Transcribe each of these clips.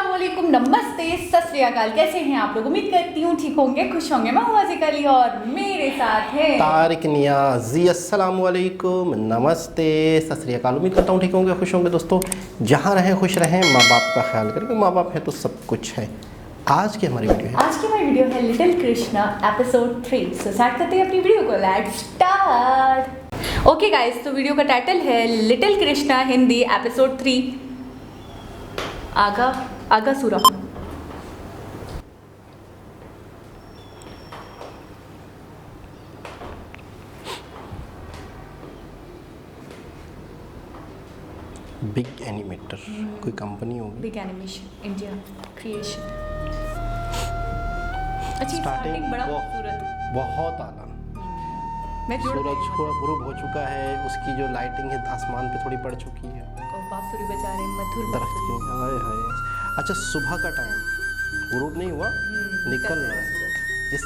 अस्सलामुअलैकुम, नमस्ते, सत श्री अकाल। कैसे हैं आप लोग? उम्मीद करती हूँ ठीक होंगे, खुश होंगे। मैं हूँ आसिक अली और मेरे साथ है तारिक नियाज़ी। अस्सलामुअलैकुम, नमस्ते, सत श्री अकाल। उम्मीद करता हूँ ठीक होंगे, खुश होंगे। दोस्तों, जहाँ रहें खुश रहें, माँ बाप का ख्याल करें। माँ बाप है तो सब कुछ है। आज की हमारी वीडियो है little Krishna episode 3। So start करते हैं अपनी वीडियो को। Let's start. ओके गाइस, तो वीडियो का टाइटल है लिटिल कृष्णा हिंदी एपिसोड 3 आगा सुरा। बिग एनिमेटर कोई कंपनी होगी। Big animation India creation. अच्छी स्टार्टिंग बड़ा खूबसूरत, बहुत आला। सूरज थोड़ा गुरूब हो चुका है, उसकी जो लाइटिंग है आसमान पे थोड़ी पड़ चुकी है। और बांसुरी बजा रहे हैं, मधुर दरख्त की हाय हाय। अच्छा, सुबह का टाइम, गुरूब नहीं हुआ, निकल रहा है।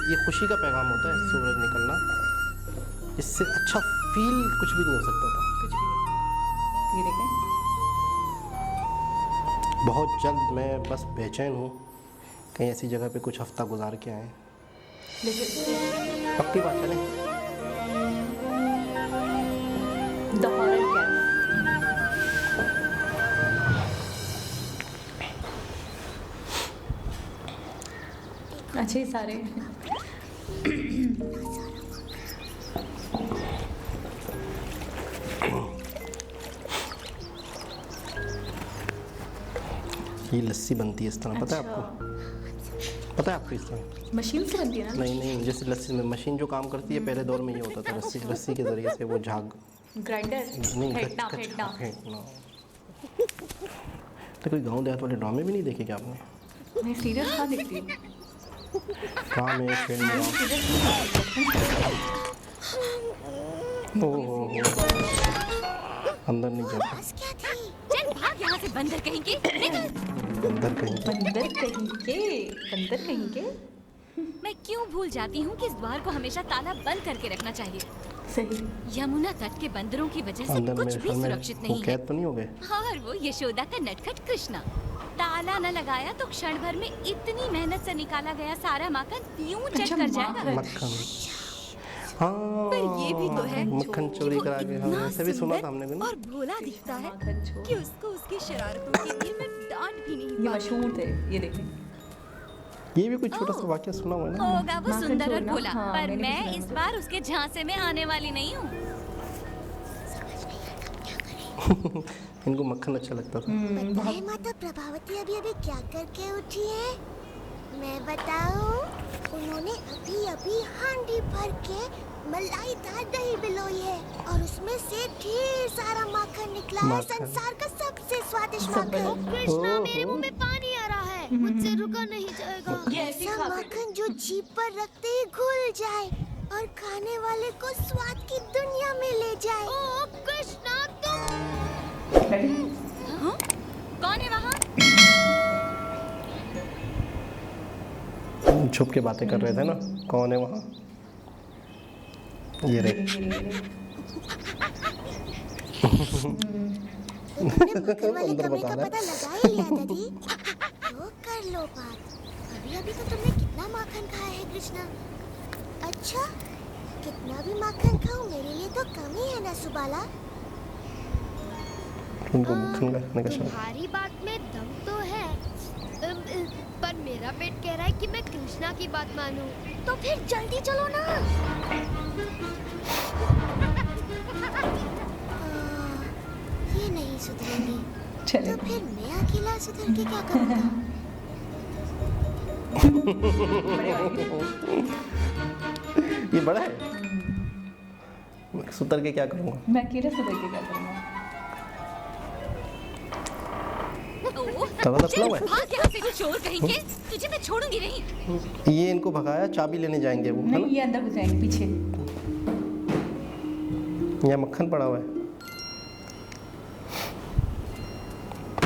ये खुशी का पैगाम होता है, सूरज निकलना। इससे अच्छा फील कुछ भी नहीं हो सकता था। कुछ भी नहीं। ये देखें, बहुत जल्द। मैं बस बेचैन हूँ, कहीं ऐसी जगह पे कुछ हफ्ता गुजार के आए। पक्की बात है नहीं? The horror Kaif. अच्छे सारे ये लस्सी बनती है इस तरह। पता है आपको? पता है आपको इस तरह मशीन से बनती है ना? नहीं, जैसे लस्सी में मशीन जो काम करती है, पहले दौर में ये होता था, रस्सी के ज़रिए से वो झाग ग्राइंडर नहीं, फेंटना। तो कोई गांव देहात वाले ड्रामे भी नहीं देखे क्या आपने? मैं सीरियस कहाँ देखती हूँ? ड्रामे फिल्म अंदर नहीं जाता। चल भाग यहाँ से, बंदर कहेंगे। बंदर कहीं के। मैं क्यों भूल जाती हूँ कि इस द्वार को हमेशा ताला बंद करके रखना चाहिए। सही। यमुना तट के बंदरों की वजह से कुछ भी सुरक्षित नहीं है। कैद तो नहीं हो गए? और वो यशोदा का नटखट कृष्णा, ताला न लगाया तो क्षण भर में इतनी मेहनत से निकाला गया सारा माखन यूं चट कर जाएगा। मक्खन, हाँ, पर ये भी तो है, मक्खन चोरी करा के। हाँ, ऐसे भी सुना था हमने भी ना। और भोला दिखता है कि उसको उसकी शरारतों के लिए मैं डांट भी नहीं ये मशहूर थे, ये देखें। ये भी कोई छोटा सा वाक्य सुना हुआ है ना? होगा वो सुंदर और भोला, हाँ, पर मैं इस बार उसके झांसे में आने वाली नहीं हूँ। इनको मक्खन अच्छा लगता था। माता प्रभावती अभी क्या करके उठी है? मैं बताऊं, उन्होंने अभी हांडी भर के मलाईदार दही बिलोई है और उसमें से ढेर सारा माखन निकला है। संसार का सबसे स्वादिष्ट माखन। कृष्णा, मेरे मुंह में पानी आ रहा है, मुझसे रुका नहीं जाएगा। ऐसा माखन जो जीभ पर रखते ही घुल जाए और खाने वाले को स्वाद की दुनिया में ले जाए। ओ कृष्णा, तुम कौन है वहाँ? छुप के बातें कर रहे थे ना, कौन है वहाँ? ये रहे। अंदर बता रहा है। पता लगा ही लिया दादी। तो कर लो बात। अभी तो तुमने कितना माखन खाया है कृष्णा? अच्छा, कितना भी माखन खाऊं मेरे लिए तो कम ही है ना सुबाला? उनको मक्खन खाने का शौक। तुम्हारी बात में दम तो है, पर मेरा पेट कह रहा है कि मैं कृष्णा की बात मानूं। तो फिर जल्दी चलो ना। ये नहीं सुधरेंगी। तो फिर मैं अकेला सुधर के क्या करूँगा? ये बड़ा है। सुधर के क्या करूँगा? मैं अकेले सुधर के क्या करूँगा? भाग यहाँ से चोर कहेंगे, तुझे मैं छोड़ूंगी नहीं। ये इनको भगाया, चाबी लेने जाएंगे वो, है ना? नहीं, ये अंदर घुस जाएंगे पीछे। यहाँ मक्खन पड़ा हुआ है,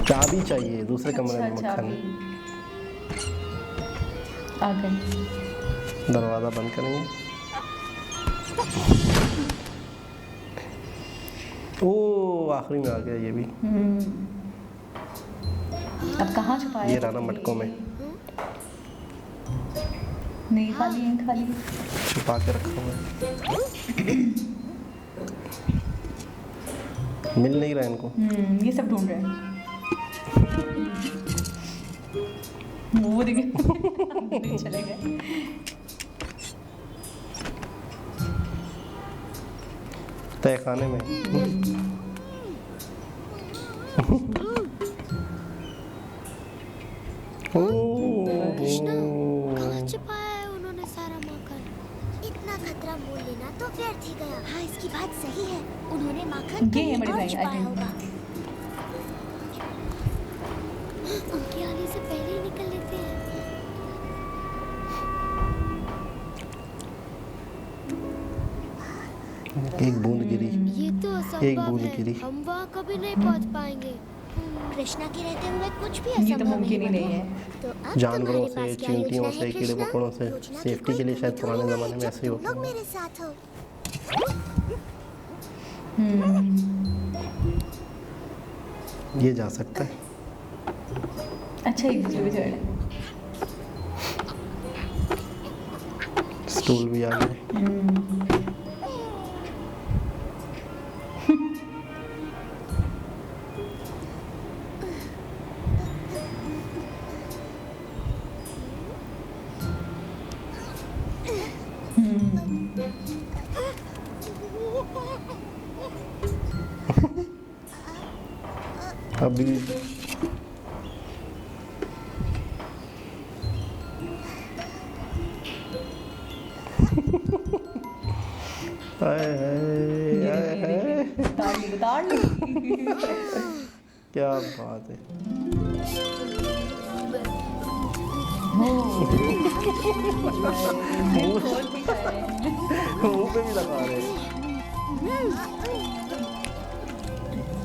चाबी चाहिए दूसरे कमरे में। मक्खन आ गई। दरवाजा बंद करेंगे। ओ, आखिरी में आ गया ये भी। अब कहाँ छुपाया? ये राना मटकों में नहीं खाली है, खाली। छुपा के रखा हुआ है। मिल नहीं रहा इनको। ये सब ढूंढ रहे हैं। वो देखिए चले गए। तय खाने में। कृष्णा, कहाँ छुपाया है उन्होंने सारा माखन? इतना खतरा मोल लेना तो व्यर्थ ही गया। हाँ, इसकी बात सही है, उन्होंने माखन ये है कहीं बड़ी और भाई, छुपाया I think। होगा। उनके आने से पहले ही निकल लेते हैं। एक बूंद गिरी। ये तो एक असंभव बूंद है, गिरी। हम वहाँ कभी नहीं पहुँच पाएंगे। कृष्णा के रहते हुए कुछ भी ये तो असंभव मुमकिन ही नहीं नहीं है। है। तो अब जानवरों तुम्हारे से, पास क्या चींटियों योजना से, है, कीड़े कृष्णा? मकोड़ों से योजना की सेफ्टी कोई के लिए शायद कमी पुराने थोड़ी ना ज़माने है में जब ऐसे ही तुम होता लोग है। मेरे साथ हो। ये जा सकता है। अच्छा, एक दूसरे पे चढ़ रहे। स्टूल भी आ गए। अभी हाय हाय हाय, उतार ली। क्या बात है। मुंह पे भी लगा रहे हैं।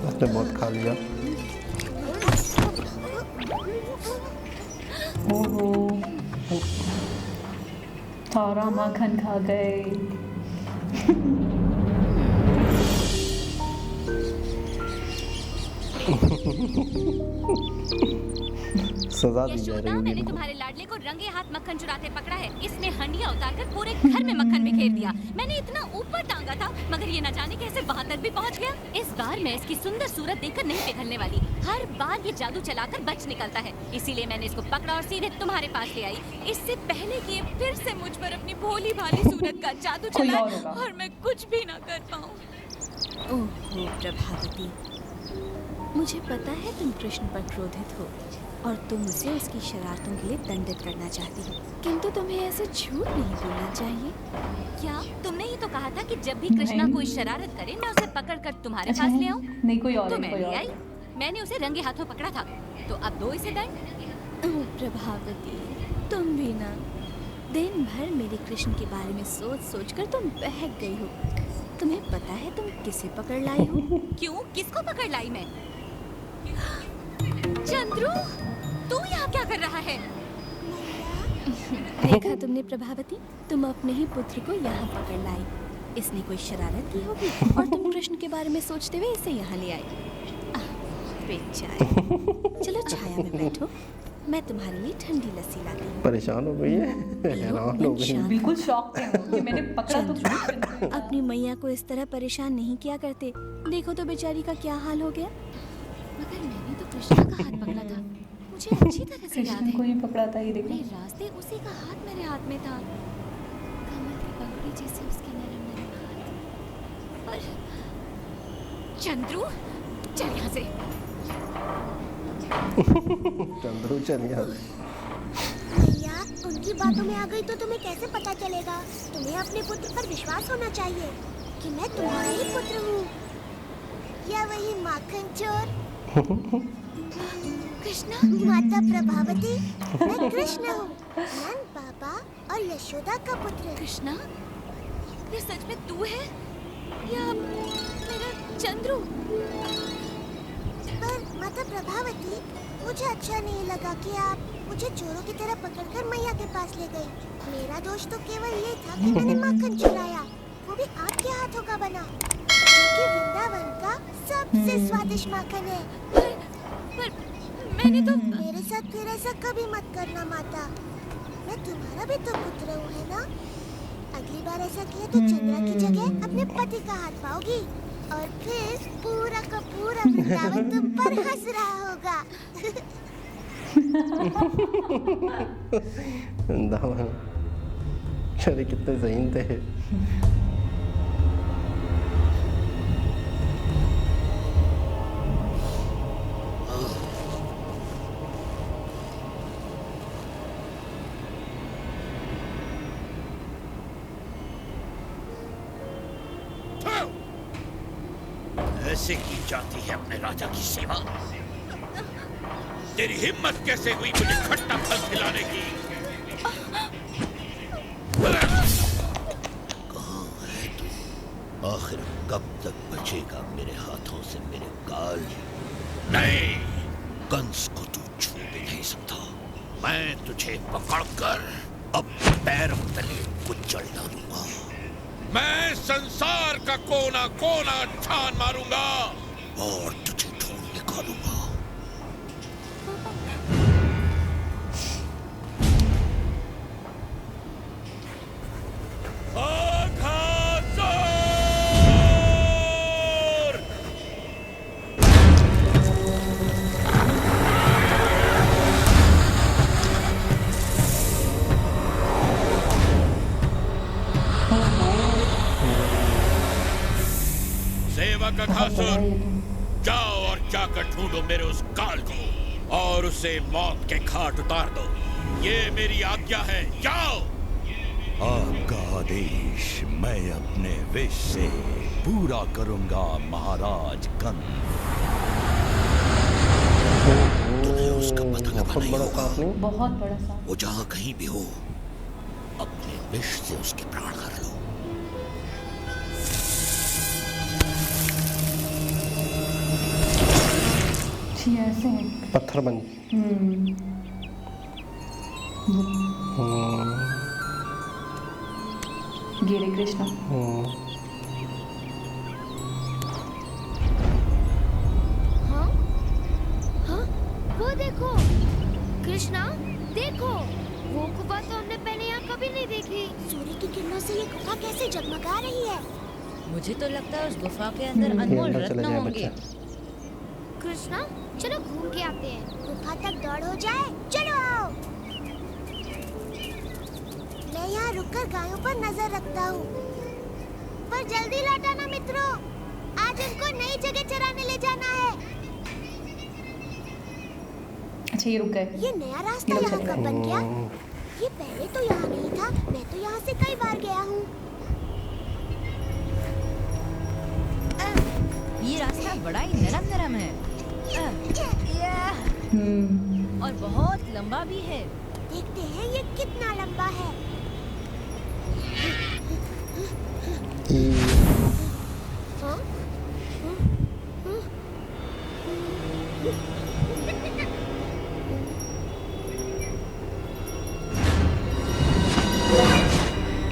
उसने बहुत खा लिया। ओहो, सारा माखन खा गए। सजा दी जा यशोदा, रही है मैंने इनको। तुम्हारे लाडले को रंगे हाथ मक्खन चुराते पकड़ा है। इसने हंडिया उतारकर पूरे घर में मक्खन बिखेर दिया। मैंने इतना ऊपर टांगा था, मगर ये न जाने कैसे वहाँ तक भी पहुँच गया। इस बार मैं इसकी सुंदर सूरत देखकर नहीं पिघलने वाली। हर बार ये जादू चलाकर बच निकलता है, इसीलिए मैंने इसको पकड़ा और सीधे तुम्हारे पास ले आई। इससे पहले कि ये फिर से मुझ पर अपनी भोली भाली सूरत का जादू कोई और चलाए होगा। और मैं कुछ भी ना कर पाऊँ। ओह प्रभावती, मुझे पता है तुम कृष्ण पर क्रोधित हो और तुम उसे उसकी शरारतों के लिए दंडित करना चाहती हो, किंतु तुम्हें ऐसे झूठ नहीं बोलना चाहिए। क्या तुमने ही तो कहा था कि जब भी कृष्णा नहीं। कोई शरारत करे मैं उसे पकड़कर तुम्हारे अच्छा पास है? ले आऊं? नहीं, कोई और तो है, मैं कोई ले और। आई। मैंने उसे रंगे हाथों पकड़ा था, तो अब दो इसे दंड। ओह प्रभावती, तुम भी ना दिन भर मेरे कृष्ण के बारे में सोच सोच कर तुम बहक गई हो। तुम्हें पता है तुम किसे पकड़ लाई हो? क्यों, किसको पकड़ लाई मैं? चंद्रू, तू यहाँ क्या कर रहा है? देखा तुमने प्रभावती, तुम अपने ही पुत्र को यहाँ पकड़ लाई। इसने कोई शरारत की होगी और तुम कृष्ण के बारे में सोचते हुए इसे यहाँ ले आई। बेचारी। चलो छाया में बैठो, मैं तुम्हारे लिए ठंडी लस्सी लाती हूँ। परेशान हो गई है, हैरान हो गई है। बिल्कुल शॉक थे वो कि मैंने पकड़ा तो चंद्रू, अपनी मैया को इस तरह परेशान नहीं किया करते। देखो तो बेचारी का क्या हाल हो गया। मगर मैंने तो कृष्णा का हाथ पकड़ा था, मुझे अच्छी तरह से याद कृष्ण है। को ही पकड़ा था, ये देखो। पूरे रास्ते उसी का हाथ मेरे हाथ में था, कमल की पंखुड़ी जैसे उसके नरम नरम हाथ। और चंद्रू, चल यहाँ से। चंद्रू चल यहाँ। भैया, उनकी बातों में आ गई तो तुम्हें कैसे पता चलेगा? तुम्हें अपने पुत्र पर विश्वास होना चाहिए कि मैं तुम्हारा ही पुत्र हूँ, या वही माखन चोर कृष्णा, माता प्रभावती। मैं कृष्ण हूँ, नंद बाबा और यशोदा का पुत्र। कृष्णा, ये सच में तू है या मेरा चंद्रू? पर माता प्रभावती, मुझे अच्छा नहीं लगा कि आप मुझे चोरों की तरह पकड़कर मैया के पास ले गई। मेरा दोष तो केवल ये था कि मैंने माखन चुराया, वो भी आपके हाथों का बना, जो कि वृंदावन का सबसे स्वादिष्ट माखन है। पर मैंने तो मेरे साथ फिर ऐसा कभी मत करना माता। मैं तुम्हारा भी तो पुत्र हूँ, है ना? अगली बार ऐसा किया तो चंद्रा की जगह अपने पति का हाथ पाओगी और फिर पूरा का पूरा वृंदावन तुम पर हंस रहा होगा। अरे कितने ज़हीन थे। ऐसे की जाती है अपने राजा की सेवा? तेरी हिम्मत कैसे हुई मुझे खट्टा फल खिलाने की? कहाँ है तू? आखिर कब तक बचेगा मेरे हाथों से मेरे काल? नहीं, कंस को तू छू भी नहीं सकता। मैं तुझे पकड़कर अब पैरों तले कुचल डालूंगा। मैं संसार का कोना कोना छान मारूंगा और तुझे ढूंढ निकालूंगा। सेवक अघासुर, जाओ और जाकर ढूंढो मेरे उस काल को और उसे मौत के घाट उतार दो। ये मेरी आज्ञा है, जाओ। आपका आदेश मैं अपने विश से पूरा करूंगा महाराज कंस। तुम्हें उसका पता लगाना ही होगा। बहुत बड़ा सा। वो जहाँ कहीं भी हो, अपने विश से उसके प्राण हर लो। ऐसे हैं। पत्थर बन। गिरे कृष्णा। हाँ? हाँ? वो देखो कृष्णा, देखो वो गुफा तो हमने पहले यहाँ कभी नहीं देखी। सूर्य की किरणों से ये गुफा कैसे जगमगा रही है? मुझे तो लगता है उस गुफा के अंदर ये अनमोल अंदर चले रत्न जाए होंगे। बच्चा। कृष्णा चलो घूम के आते हैं। गुफा तक दौड़ हो जाए, चलो आओ। मैं यहाँ रुककर गायों पर नजर रखता हूँ, पर जल्दी लौटाना मित्रों, आज उनको नई जगह चराने ले जाना है। अच्छा ये रुक गए। ये नया रास्ता यहाँ कब बन गया? ये पहले तो यहाँ नहीं था। मैं तो यहाँ से कई बार गया हूँ। ये रास्ता बड़ा ही नरम नरम है और बहुत लंबा भी है। देखते हैं ये कितना लंबा है। हाँ?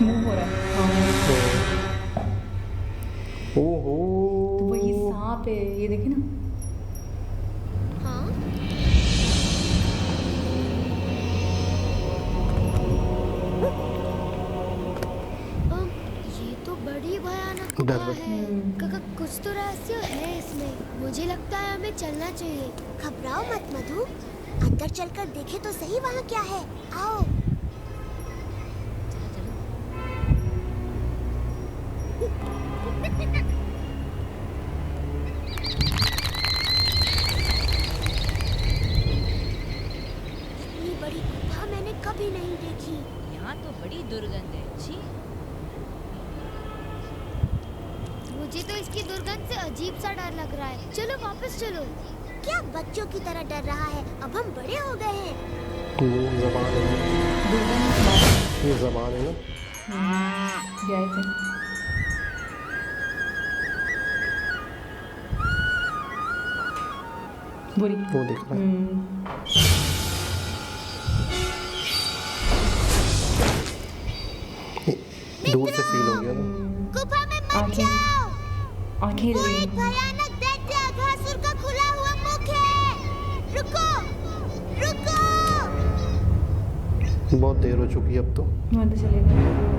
मूव हो रहा है। ओहो, तो वही सांप है, ये देखिए ना। हाँ? ये तो बड़ी भयानक डर गुफा है। कुछ तो रहस्य है इसमें। मुझे लगता है हमें चलना चाहिए। घबराओ मत मधु, अंदर चलकर देखे तो सही वहाँ क्या है। आओ। इतनी बड़ी गुफा मैंने कभी नहीं देखी। यहाँ तो बड़ी दुर्गंध है। छी, मुझे तो इसकी दुर्गंध से अजीब सा डर लग रहा है। चलो वापस चलो। क्या बच्चों की तरह डर रहा है? अब हम बड़े हो गए हैं। ये जबान है, ये जबान है ना। गए थे। बुरी। वो देख रहा है। दूर से फील हो गया ना। गुफा में मत आंखें- जाओ। आंखें वो एक भयानक दैत्य अघासुर का खुला हुआ मुख है। रुको, बहुत देर हो चुकी है अब तो। वहाँ तो चलेगा।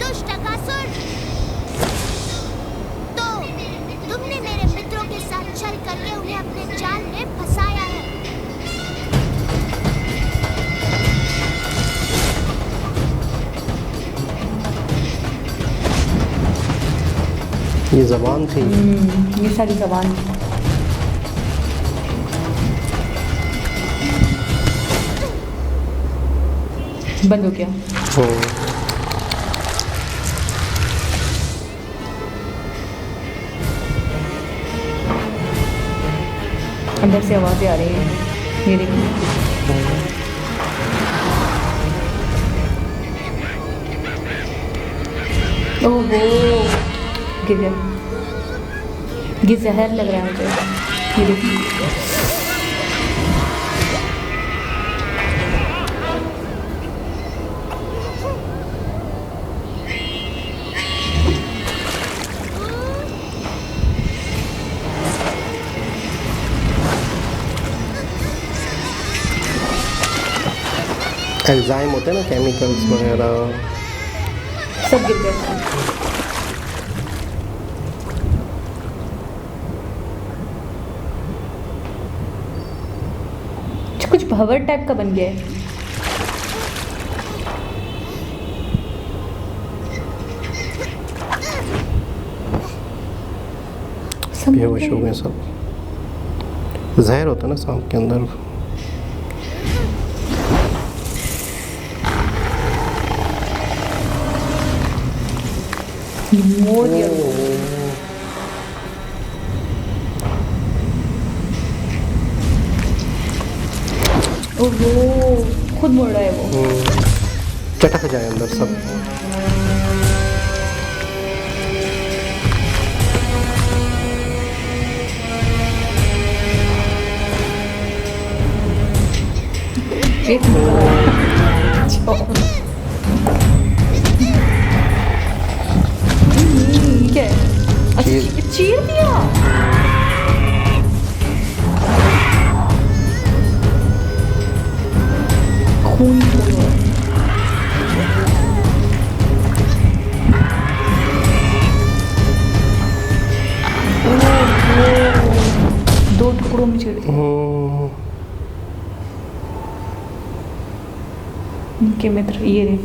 दुष्टाकासुर, तो तुमने मेरे मित्रों के साथ छल करके उन्हें अपने जाल में फंसाया है। ये जबान थी। ये सारी जबान। बंद हो गया। अंदर से आवाजें आ रही हैं। ये देखिए। ओहो, गिर गया। ये जहर लग रहा है मुझे। ये देखिए। एंजाइम होते हैं ना, केमिकल्स वगैरह सब गिर गए। कुछ भंवर टाइप का बन गया है। बेहोश हो गए सब। जहर होता है ना सांप के अंदर। मोड़ दिया। ओहो, खुद मुड़ रहा है वो। चटक जाए अंदर सब। एक क्या है? अच्छा, चीर दिया। खून दो टुकड़ों में चीर दिया। इनके मित्र ये रहे।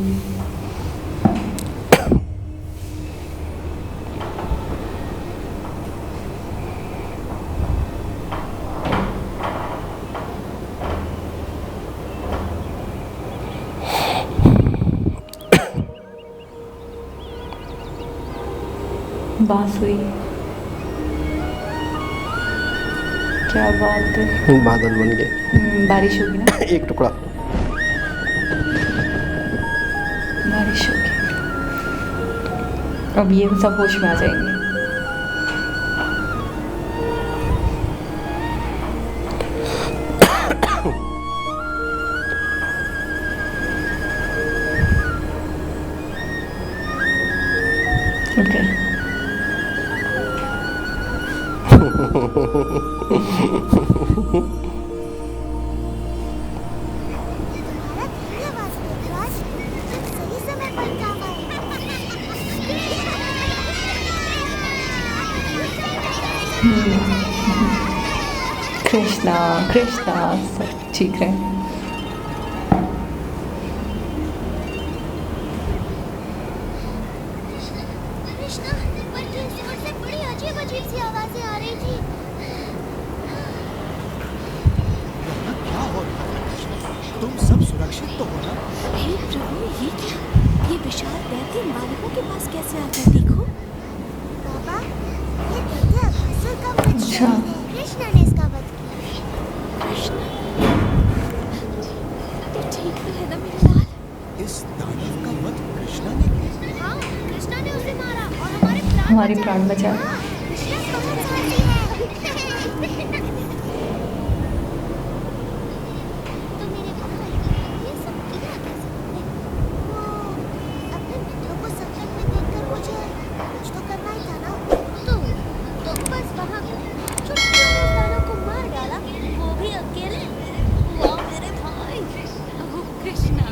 बांसुरी, क्या बात है। बादल बन गए। बारिश होगी ना। एक टुकड़ा। बारिश होगी। अब ये सब होश में आ जाएंगे। ओके। सही समय पर काम आए। कृष्णा कृष्णा सब ठीक है। कृष्णा, पर की जोर से बड़ी अजीब-अजीब सी आवाजें आ रही थी। क्या हो रहा है कृष्ण? तुम सब सुरक्षित तो हो ना? हे प्रभु, ये क्या? ये विशाल दैत्य मालिकों के पास कैसे आ गया? देखो। बाबा, ये दैत्य असुर का वध अच्छा। है। कृष्णा ने इसका वध किया। कृष्ण, तू ठीक तो है ना मेरे लाल? इस दानव का वध कृष्णा ने किया? हाँ, कृष्णा ने उसे मारा और हमारे प्राण हमारी बचाए। प्राण बचाए। हाँ, कृष्णा बहुत साहसी है। तो मेरे भाई, ये सब किया कैसे तुमने? वो अपने मित्रों को संकट में देखकर मुझे कुछ तो करना ही था ना? तो बस वहाँ चुटकियों में उस दानव को मार डाला, वो भी अकेले। वाह मेरे भाई। ओह कृष्णा,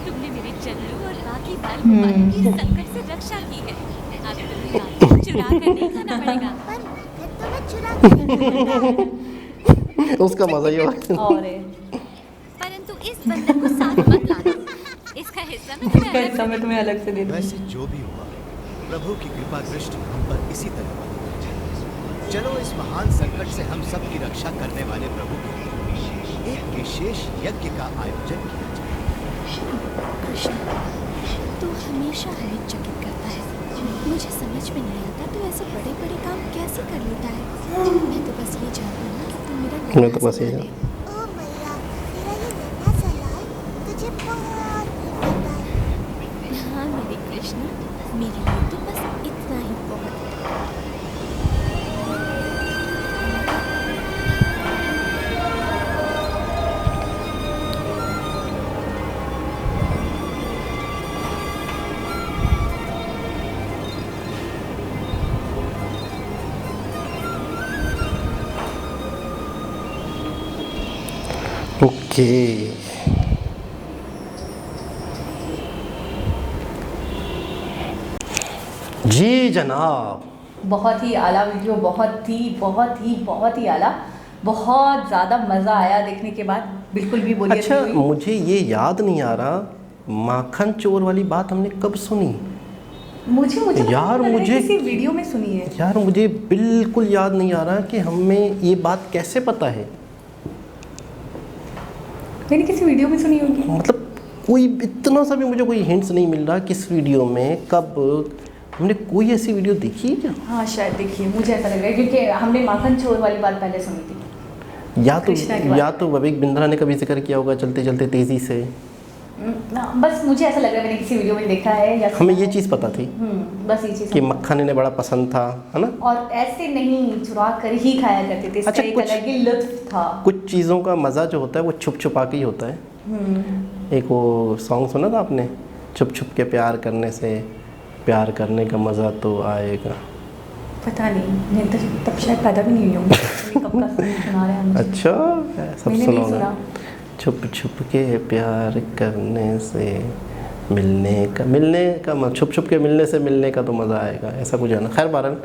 तुमने मेरे चल्लू और बाकी बाल की संकट से रक्षा की है। अब तुम्हें माखन चुरा कर नहीं खाना पड़ेगा। पर मगर तो मैं चुरा के नहीं खाऊंगा। उसका मजा ही होगा। और परंतु इस बंदर को साथ मत लाना। इसका हिस्सा मैं तुम्हें अलग कैसा मैं तुम्हें अलग से दे दूँ। वैसे जो भी हुआ, प्रभु की कृपा दृष्टि हम पर इसी तरह बनी। चलो इस महान संकट से हम सब की रक्षा करने वाले प्रभु के एक विशेष यज्ञ का आयोजन किया जाए। कृष्ण, तू हमेशा हमें चकित करता है। मुझे समझ में नहीं आता तू ऐसे बड़े बड़े काम कैसे कर लेता है। मैं तो बस ये जानती हूँ कि तू मेरा मैं तो बस ये नन्हा सा ओ मैया, तेरा ये नन्हा सा लाल तुझे बहुत प्रेम करता है। लाल है। हाँ मेरे कृष्ण, मेरे लिए तो बस इतना ही बहुत है। ओके। जी जनाब। बहुत ही आला वीडियो, बहुत ही आला। बहुत ज़्यादा मज़ा आया देखने के बाद, बिल्कुल भी बोलिए अच्छा, मुझे ये याद नहीं आ रहा माखन चोर वाली बात हमने कब सुनी। मुझे यार, लग रहा है मुझे किसी वीडियो में सुनी है। यार मुझे बिल्कुल याद नहीं आ रहा कि हमें ये बात कैसे पता है। मैंने किसी वीडियो में सुनी होगी। मतलब कोई इतना सा भी मुझे कोई हिंट्स नहीं मिल रहा किस वीडियो में, कब हमने कोई ऐसी वीडियो देखी है क्या? हाँ शायद देखिए, मुझे ऐसा लग रहा है क्योंकि हमने माखन चोर वाली बात पहले सुनी थी। या तो विवेक बिंद्रा ने कभी जिक्र किया होगा चलते चलते तेजी से। बस मुझे ऐसा लग रहा है मैंने किसी वीडियो में देखा है या हमें ये चीज़ पता थी बस ये चीज़ कि मक्खन इन्हें बड़ा पसंद था, है ना। और ऐसे नहीं, चुरा कर ही खाया करते थे। इसका अच्छा, एक कुछ- अलग ही लुत्फ था। कुछ चीज़ों का मज़ा जो होता है वो छुप छुपा के ही होता है। एक वो सॉन्ग सुना था आपने, छुप छुप के प्यार करने से प्यार करने का मज़ा तो आएगा। पता नहीं, मैं तो तब शायद पैदा भी नहीं हुई हूँ। कब का सुना रहे हैं मुझे। अच्छा, सब मैंने नहीं सुना सुना। होगा। छुप छुप के प्यार करने से मिलने का छुप छुप के मिलने से मिलने का तो मज़ा आएगा, ऐसा कुछ है ना। खैर बहरहाल,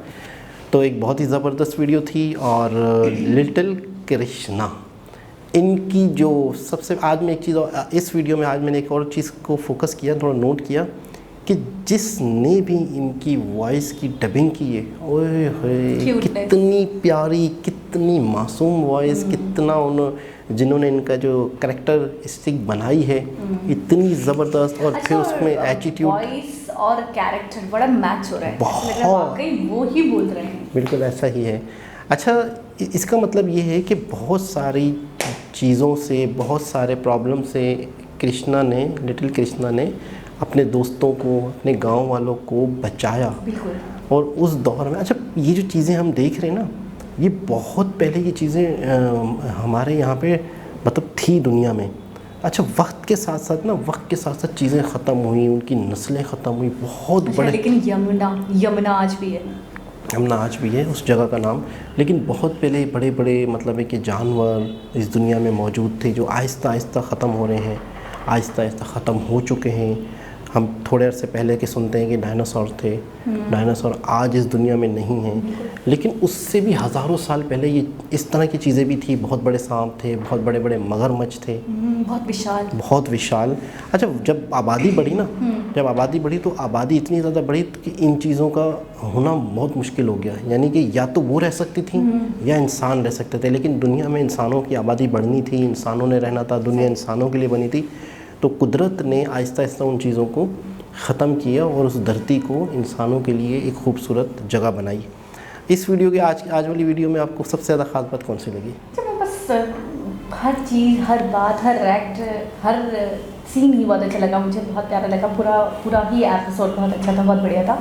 तो एक बहुत ही ज़बरदस्त वीडियो थी। और लिटिल कृष्णा, इनकी जो सबसे, आज मैं एक चीज़ इस वीडियो में आज मैंने एक और चीज़ को फोकस किया, थोड़ा नोट किया कि जिसने भी इनकी वॉइस की डबिंग की है, ओए होए कितनी प्यारी, कितनी मासूम वॉइस, कितना जिन्होंने इनका जो करेक्टरिस्टिक बनाई है इतनी ज़बरदस्त। और फिर उसमें एटीट्यूड, वॉइस और कैरेक्टर बड़ा मैच हो रहा है। बहुत। लग रहा है वाकई वो ही बोल रहे हैं। बिल्कुल ऐसा ही है। अच्छा, इसका मतलब ये है कि बहुत सारी चीज़ों से, बहुत सारे प्रॉब्लम से कृष्णा ने, लिटिल कृष्णा ने अपने दोस्तों को, अपने गांव वालों को बचाया। बिल्कुल। और उस दौर में, अच्छा ये जो चीज़ें हम देख रहे हैं ना, ये बहुत पहले ये चीज़ें हमारे यहाँ पे मतलब थी दुनिया में। अच्छा, वक्त के साथ साथ चीज़ें ख़त्म हुई, उनकी नस्लें ख़त्म हुई, बहुत अच्छा, बड़े। लेकिन यमुना आज भी है। यमुना आज भी है उस जगह का नाम। लेकिन बहुत पहले बड़े बड़े मतलब है कि जानवर इस दुनिया में मौजूद थे, जो आहिस्ता आहिस्ता ख़त्म हो रहे हैं, आहिस्ता आहिस्ता ख़त्म हो चुके हैं। हम थोड़े अरसे पहले के सुनते हैं कि डायनासोर थे, डायनासोर आज इस दुनिया में नहीं हैं, लेकिन उससे भी हज़ारों साल पहले ये इस तरह की चीज़ें भी थी। बहुत बड़े सांप थे, बहुत बड़े बड़े मगरमच्छ थे, बहुत विशाल। अच्छा, जब आबादी बढ़ी ना, जब आबादी बढ़ी तो आबादी इतनी ज़्यादा बढ़ी कि इन चीज़ों का होना बहुत मुश्किल हो गया। यानी कि या तो वो रह सकती थी या इंसान रह सकते थे, लेकिन दुनिया में इंसानों की आबादी बढ़नी थी, इंसानों ने रहना था, दुनिया इंसानों के लिए बनी थी। तो कुदरत ने आहिस्ता आहिस्ता उन चीज़ों को ख़त्म किया और उस धरती को इंसानों के लिए एक खूबसूरत जगह बनाई। इस वीडियो के आज वाली वीडियो में आपको सबसे ज़्यादा ख़ास बात कौन सी लगी? बस हर चीज़, हर बात, हर एक्ट, हर सीन ही बहुत अच्छा लगा मुझे, बहुत प्यारा लगा। पूरा ही एपिसोड बहुत अच्छा था, बहुत बढ़िया था।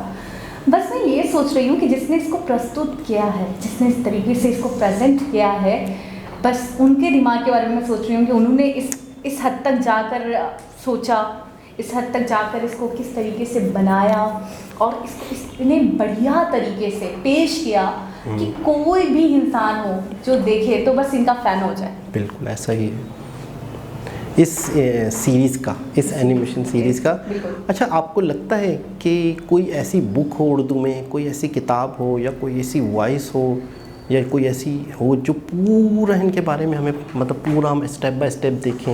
बस मैं ये सोच रही हूँ कि जिसने इसको प्रस्तुत किया है, जिसने इस तरीके से इसको प्रेजेंट किया है, बस उनके दिमाग के बारे में मैं सोच रही हूँ कि उन्होंने इस हद तक जाकर सोचा, इस हद तक जाकर इसको किस तरीके से बनाया और इसको इतने बढ़िया तरीके से पेश किया कि कोई भी इंसान हो जो देखे तो बस इनका फ़ैन हो जाए। बिल्कुल ऐसा ही है इस सीरीज़ का, इस एनिमेशन सीरीज़ का। अच्छा, आपको लगता है कि कोई ऐसी बुक हो उर्दू में, कोई ऐसी किताब हो या कोई ऐसी वॉइस हो या कोई ऐसी हो जो पूरा इनके बारे में हमें मतलब पूरा हम स्टेप बाय स्टेप देखें,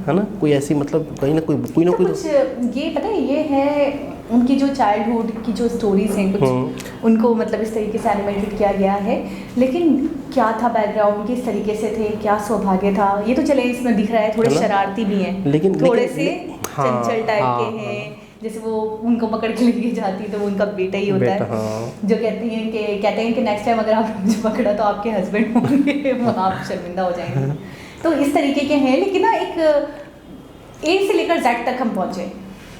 है ना? कोई ऐसी मतलब कहीं ना कोई कुछ ये पता है, ये है उनकी जो चाइल्डहुड की जो स्टोरीज हैं कुछ, उनको मतलब इस तरीके से एनिमेटेड किया गया है। लेकिन क्या था बैकग्राउंड, किस तरीके से थे, क्या सौभाग्य था, ये तो चले इसमें दिख रहा है। थोड़े शरारती भी हैं, लेकिन थोड़े से चंचल टाइप के हैं। जैसे वो उनको पकड़ के लेके जाती है तो वो उनका बेटा ही होता है, जो कहते हैं कि नेक्स्ट टाइम अगर आप मुझे पकड़ा तो आपके हस्बैंड होंगे, आप शर्मिंदा हो जाएंगे। तो इस तरीके के हैं, लेकिन ना एक ए से लेकर जेड तक हम पहुँचे,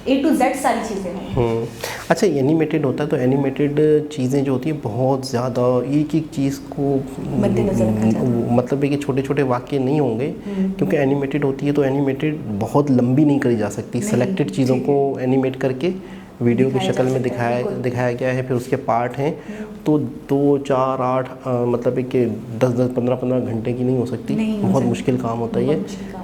A to Z सारी चीज़ें हैं। अच्छा, एनिमेटेड होता है तो एनिमेटेड चीज़ें जो होती हैं बहुत ज़्यादा एक एक चीज़ को मतलब है कि छोटे छोटे वाक्य नहीं होंगे, क्योंकि एनिमेटेड होती है तो एनिमेटेड बहुत लंबी नहीं करी जा सकती। सेलेक्टेड चीज़ों को एनिमेट करके वीडियो की शक्ल में दिखाया गया है। फिर उसके पार्ट हैं तो 2, 4, 8 मतलब कि 10, 15 घंटे की नहीं हो सकती, बहुत मुश्किल काम होता है ये।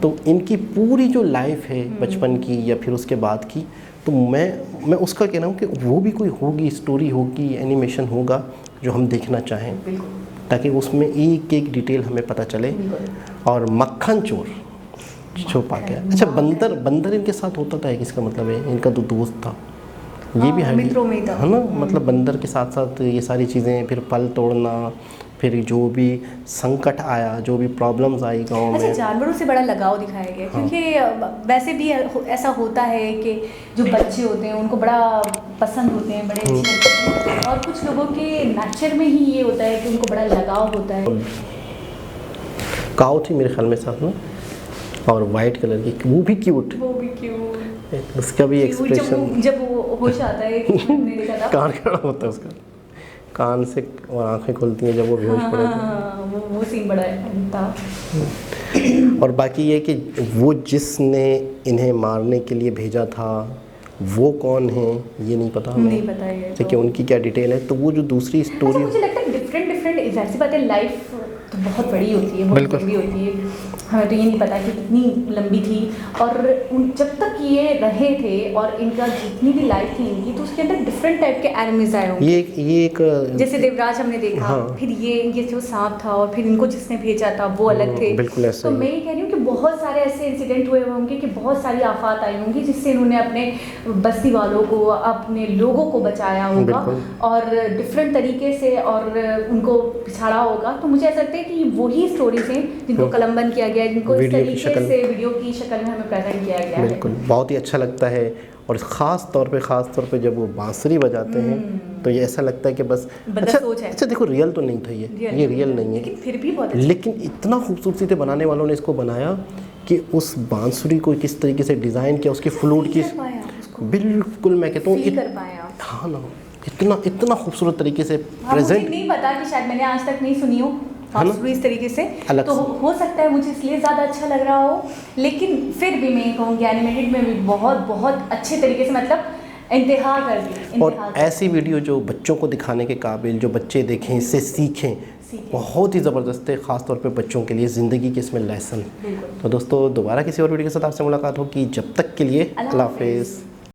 तो इनकी पूरी जो लाइफ है बचपन की या फिर उसके बाद की, तो मैं उसका कह रहा हूँ कि वो भी कोई होगी, स्टोरी होगी, एनिमेशन होगा जो हम देखना चाहें, ताकि उसमें एक एक डिटेल हमें पता चले। और मक्खन चोर छुपा गया। अच्छा, बंदर इनके साथ होता था, इसका मतलब है इनका तो दोस्त था, ये भी है मित्रों में था, है ना? मतलब बंदर के साथ साथ ये सारी चीज़ें, फिर फल तोड़ना, फिर जो भी संकट आया, जो भी प्रॉब्लम्स आई गाँव में। अच्छा, जानवरों से बड़ा लगाव दिखाया गया, क्योंकि वैसे भी ऐसा होता है कि जो बच्चे होते हैं उनको बड़ा पसंद होते हैं, बड़े अच्छे लगते हैं, और कुछ लोगों के नेचर में ही ये होता है कि उनको बड़ा लगाव होता है। काऊ थी मेरे ख्याल में साथ में, और वाइट कलर की, वो भी क्यूट, उसका भी एक्सप्रेशन, जब वो होश आता है मैंने देखा था, कान खड़ा होता है उसका, कान से और आंखें खुलती हैं जब वो बेहोश पड़े थे। वो सीन बड़ा था। और बाकी ये कि वो जिसने इन्हें मारने के लिए भेजा था वो कौन है ये नहीं पता हमें, नहीं पता है ठीक है, उनकी क्या डिटेल है। तो वो जो दूसरी स्टोरी, मुझे लगता है डिफरेंट जाहिर सी बात है, लाइफ तो बहुत बड़ी होती है, बहुत लंबी होती है, हमें तो ये नहीं पता कि कितनी लंबी थी। और जब तक ये रहे थे और इनका जितनी भी लाइफ थी इनकी, तो उसके अंदर डिफरेंट टाइप के एनिमीज आए होंगे। ये एक जैसे देवराज हमने देखा, हाँ। फिर ये जो सांप था, और फिर इनको जिसने भेजा था वो अलग थे। बिल्कुल ऐसा तो मैं ये कह रही हूँ कि बहुत सारे ऐसे इंसिडेंट हुए होंगे कि बहुत सारी आफत आई होंगी जिससे इन्होंने अपने बस्ती वालों को, अपने लोगों को बचाया होगा और डिफरेंट तरीके से और उनको पिछाड़ा होगा। तो मुझे ऐसा लगता है कि वही स्टोरीज हैं जिनको कलमबंद किया गया है, जिनको इस तरीके से वीडियो की शक्ल में हमें प्रेजेंट किया गया है। बिल्कुल, बहुत ही अच्छा लगता है। और ख़ास तौर पे जब वो बांसुरी बजाते हैं तो ये ऐसा लगता है कि बस अच्छा देखो, रियल तो नहीं था ये रियल नहीं है, लेकिन फिर भी बहुत लेकिन इतना खूबसूरती से बनाने वालों ने इसको बनाया कि उस बांसुरी को किस तरीके से डिज़ाइन किया, उसकी फ्लूट की, बिल्कुल मैं कहता हूँ हाँ ना, इतना खूबसूरत तरीके से प्रेजेंट। नहीं पता कि शायद मैंने आज तक नहीं सुनी हो बांसुरी इस तरीके से, तो हो सकता है मुझे इसलिए ज़्यादा अच्छा लग रहा हो। लेकिन फिर भी मैं कहूँगी एनिमेटेड में भी बहुत अच्छे तरीके से मतलब इंतहा कर दी। और ऐसी वीडियो जो बच्चों को दिखाने के काबिल, जो बच्चे देखें, इससे सीखें, बहुत ही ज़बरदस्त है, ख़ास तौर पे बच्चों के लिए ज़िंदगी के इसमें लेसन। तो दोस्तों, दोबारा किसी और वीडियो के साथ आपसे मुलाकात होगी, जब तक के लिए अल्लाह हाफ़िज़।